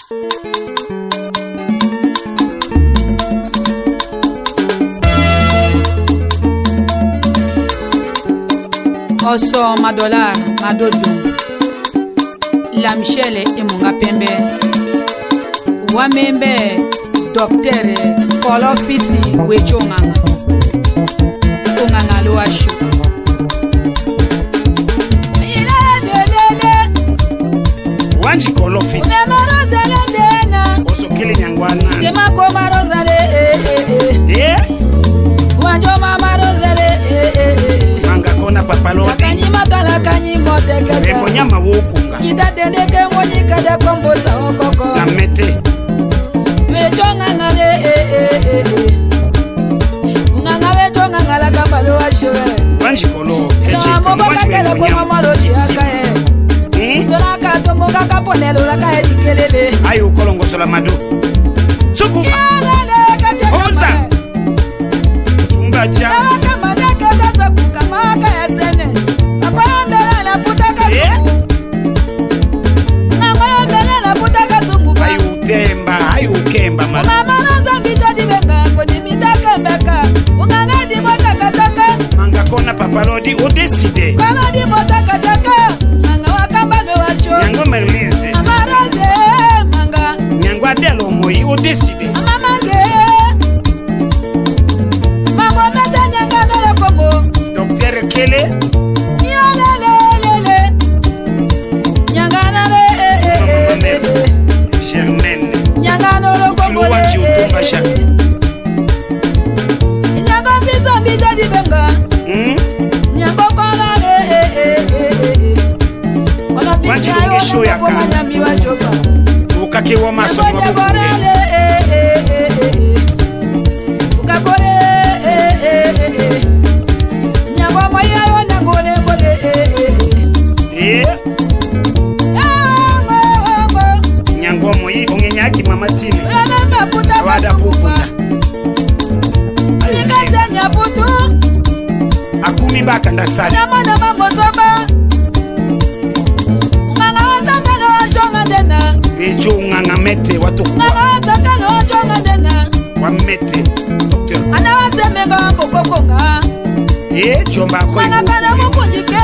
Oso madolar madodo la Michelle e munga pembe wa membe docteur kolo fisi wechonga unganga lo ashu wanji kolo fisi oso kile nyangwana kema ko marozale wanjo mama rozale kona papalo kanyi matala kanyi motekete ebo nyama wokunga kitatendeke monyika de kombosa okoko na mete wechonga ngale unganga wechonga ngala kambalo washowe wanji kolo na moboka kele kwa marodi akae tola ka tomoka kaponelo la kae dikelele ayo kolongo sola madu suku oza tumbaja ayukemba mama nzambito dibenga kodi mitakembeka unganga di motakataka manga kona papalodi odeside kalodi motakataka manga wakamba no wacho nyango merlize amaraze manga nyango adelo moyi odeside mama nge mama meta nyanga no lekombo docteur kele yalelelele nyanga na le Germaine nyanga no lekombo wanji utumba shaka nyanga vizo mbito dibenga nyanga kola le wanji kongesho yaka ukake wa maso ni wabukunge ukabore nyanga moya wana ngole ngole nyango moyi ongenyaki mama tini puta wada puputa nikazanya putu akumi baka ndasali namana mamozoba unganga watakalo wachonga dena echo unganga mete watukuwa unganga watakalo wachonga dena wa mete docteur ana wasemega mbokokonga chomba ko unganga kana mukunjike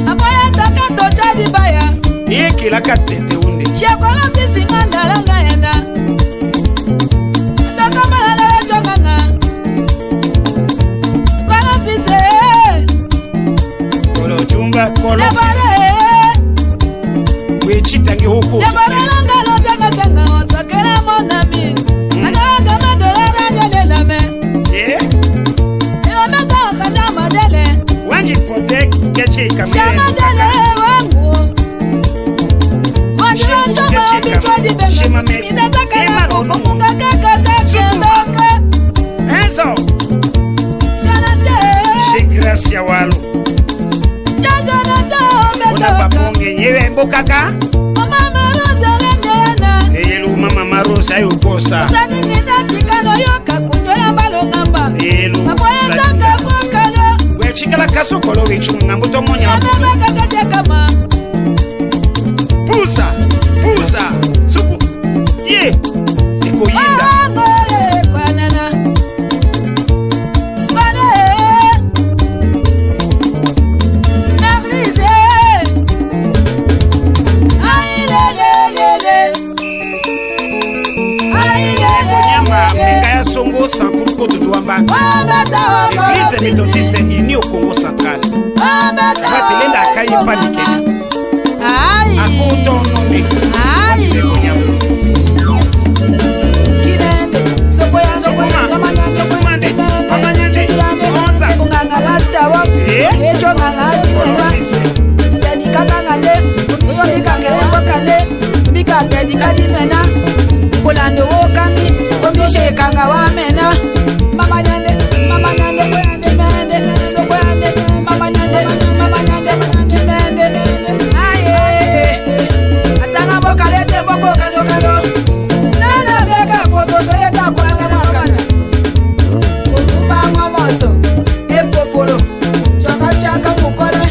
apoya sakato chadi baya kila katete unde chekola bisinga ndalanga yenda takamala la wachonganga kola bise kolo chumba kolo fisi wechitange huko lebaranga lo tanga tanga osakera monami nagaga madolera nyolela me meta kana madele wanji potek keche kamera shamadele wangu wanjo mami chodi benga minataka na kumunga kaka takembeka enzo janate she gracia walo janata ona paponge nyewe mbokaka mama roza ndena eyelu mama marosa ayokosa sani ninatikano yoka kunjoya mbalo ngamba eyelu mapoya saka kokalo wechikala kasokolo wechunga mbuto monya yanabaka kajakama puza suku ye ekoyinda kwanana Songo Sankuruko Tuduambanga Église méthodiste unie au Congo central Vatelenda Akayi Panikeni Akoto Nombi Wajide Konyama Kinende Sokoya Sokomande Amanyanje Onza Ungangalata wa Echo ngangala Dedikaka ngande Uyo mikangele wakande Mikangele dikadimena Kulande wokami Omishekanga wamena Mama nyande Kwende mende Sokwende Mama nyande mende Aye Asana bokalete boko kado Nana beka kototo yeta kwanga makana Kutumba ngomoso Epoporo Chaka mukole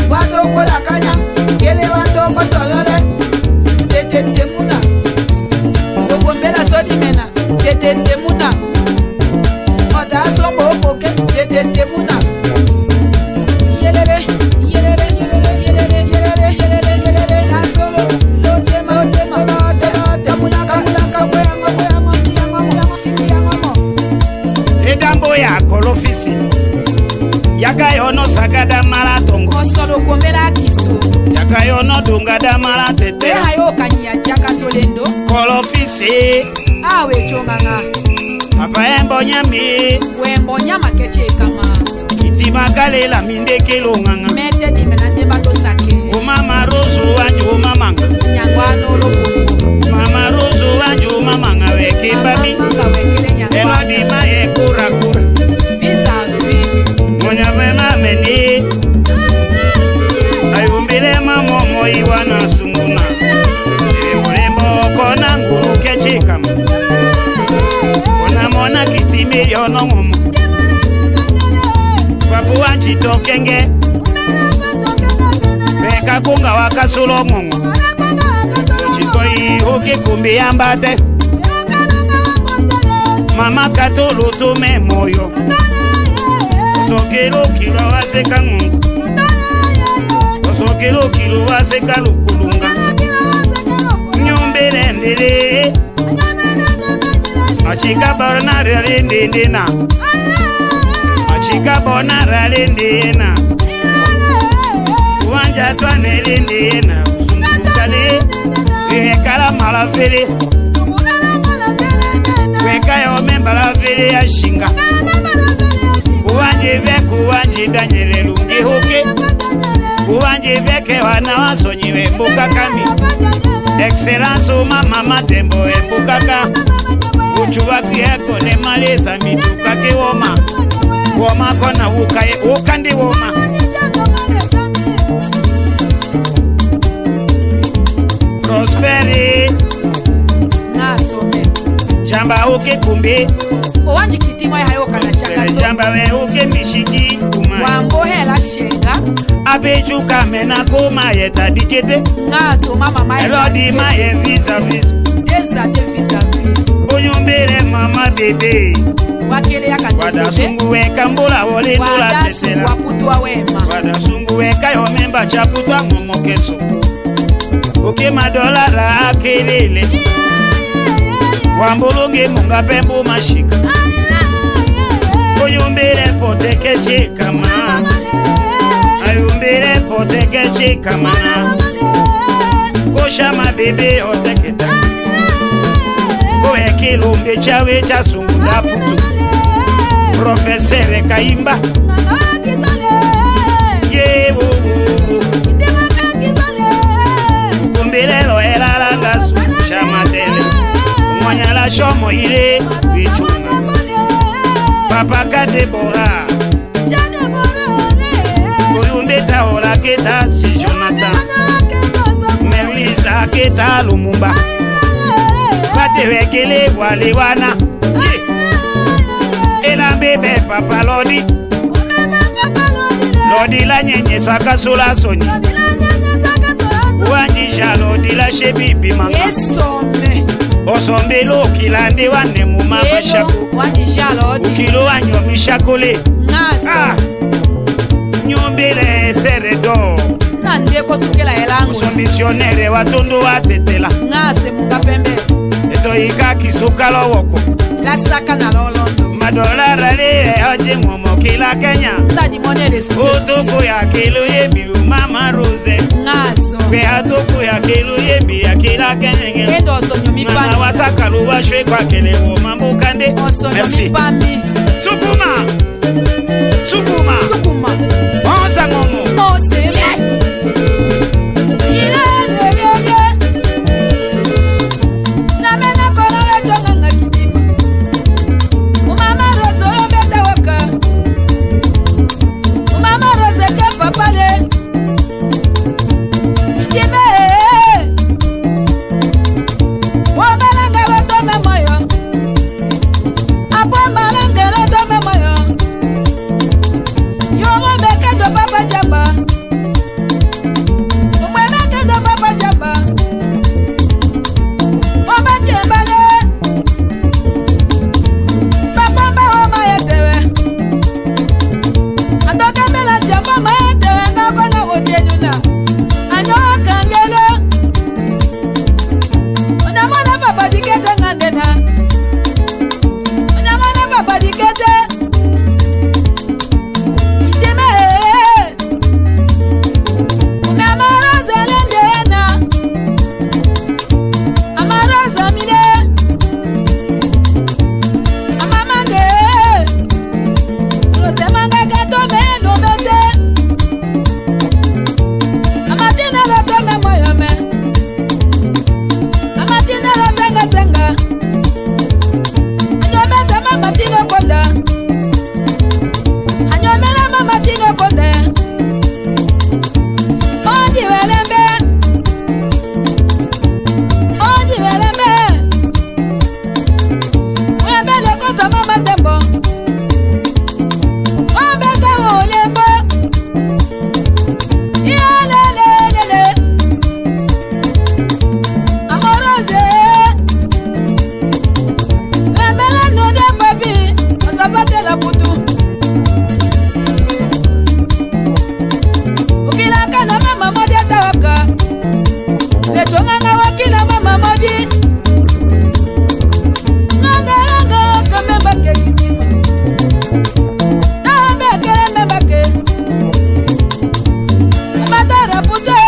Wato kola kanya Kele wato kosolole ono dunga damara tete. Hayo kanya jaka solendo. Kolofisi. Awe chonganga. Papa embo nyami. Wembo nyama keche kama. Itima kale la minde kelo nganga. Mete di menante bato sake. O mama rozo anjo mamanga. Nyangwano lobo. Mama rozo anjo mamanga weke bami. Mama wekele nyangwano. Elo di ma e kura kura. Visa vi. Monya vema meni. Ayumbile mamomo iwana sunguna. Urembo kona nguru kechikama. Ona mona kitime yono ngomo. Papu wanchi tokenge. Beka kunga wakasulo ngongo. Chikoi hoke kumbi ambate. Mama katolo tome moyo. Sokelo kilo waseka ngongo. Sokelo kilo waseka lukulunga. Nyombele ndele. Achika bona rende na. Achika bona rende na. Wanja twane rende na. Sungukale. Wekala mala vele. Wekayo memba la vele ya shinga. Uwanje veku uwanje danyere lungi hoke. Uwanje veke wana wasonyiwe mbuka kami. Excellence mama matembo embukaka. Uchuwa kiyako ne maleza mituka ke woma. Woma kona ukaye ukandi woma. Prosperi Nasome. Jamba uke kumbi. Owanji kitimo ya hayo kana chaka so. Jamba we uke mishiki kuma. Wambo hela shenga. Abechuka mena kuma yeta dikete. Naso mama mai. Elodi maye visa visa. Deza de visa visa. Onyumbele mama bebe. Wakele ya katikote. Wadasungu weka mbula wole nula tetela. Wadasungu waputua wema. Wadasungu weka yo memba chaputa ngomokeso. Oke madolara akelele. Wambulungi munga pembu mashika. Oyumbele poteke chikama. Ayumbele poteke chikama. Kosha mabebe oteketa. Koe kilumbi chawe cha sungu da putu. Profesere kaimba. Yewo. Kumbilelo elalanga sungu shamatele. Mwanyala shomo ile vichuna. Papa kadebora. Kuyumbe taola keta si Jonathan. Merlisa keta Lumumba. Batewekele wale wana. Ela bebe papa Lodi. Lodi la nyenye saka sola soni. Wanjisha Lodi la shebibi manga. Esome. Osombe lo kilande wane mumama shako. Wanjisha Lodi. Ukilo wanyo mishakole. Naso. Nyombele seredo. Nande kosukela elangu. Usomisionere watondo watetela. Nase munga pembe. Eto ika kisukalo woko. La saka na lolondo. Madolara le oje momo kila Kenya. Tadi monele su. Otoko ya kilo ye bilu mama Rose. Naso. Be atoko ya kilo ye bi ya kila Kenya. Edo osonyo mipani. Mama wasaka luwa shwe kwa kele wo mambo kande. Osonyo mipani. Sukuma. Sukuma. Sukuma. Onza momo. Osema. Yo mo beke chonganga wakila mama modi nanga kamemba kekidima na mekele membake matara pute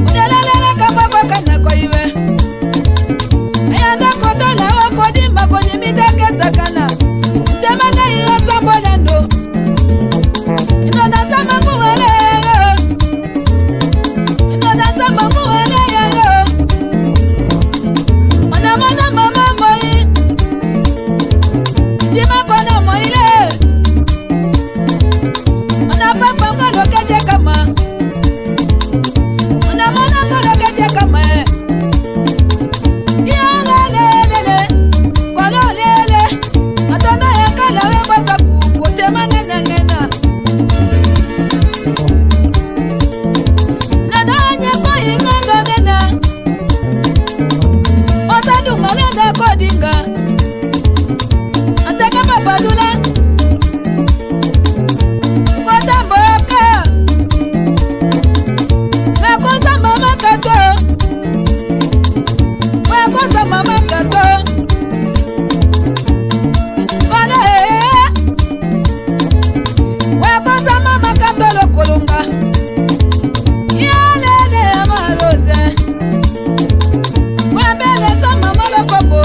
udelelele kama kwa kana koiwe ayanda kotala wakodima konyimita takana demana hiyo tambonando inona tamamu wale inona tamamu wale yo ona mana mama moi dima kona moile ona papa ngalo keje kama ona mana ngalo keje kama kodinga ataka babadula kota mboka na kota mama kato wa kota mama kato kone wa kota mama kato lokolunga yalele amaroze wa bele ta mama lokombo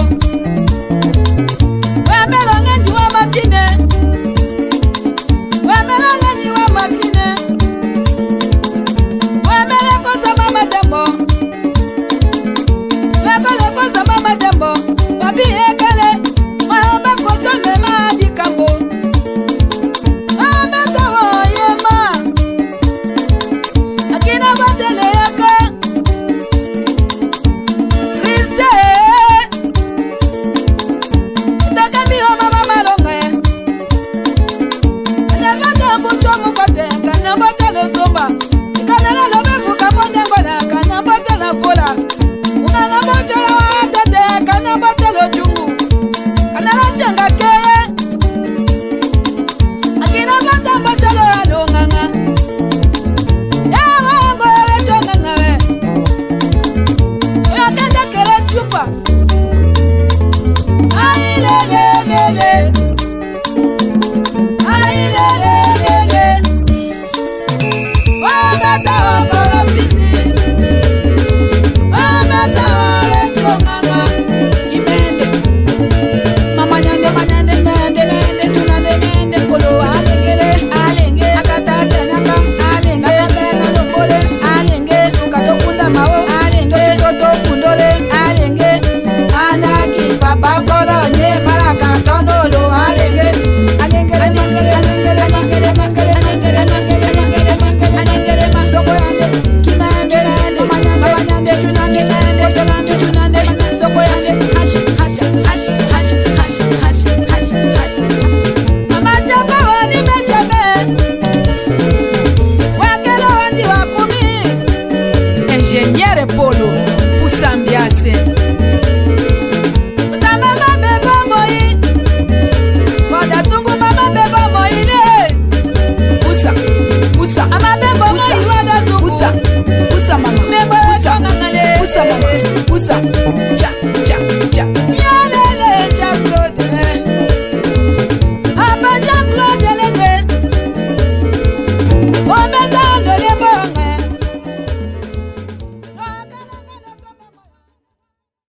Polo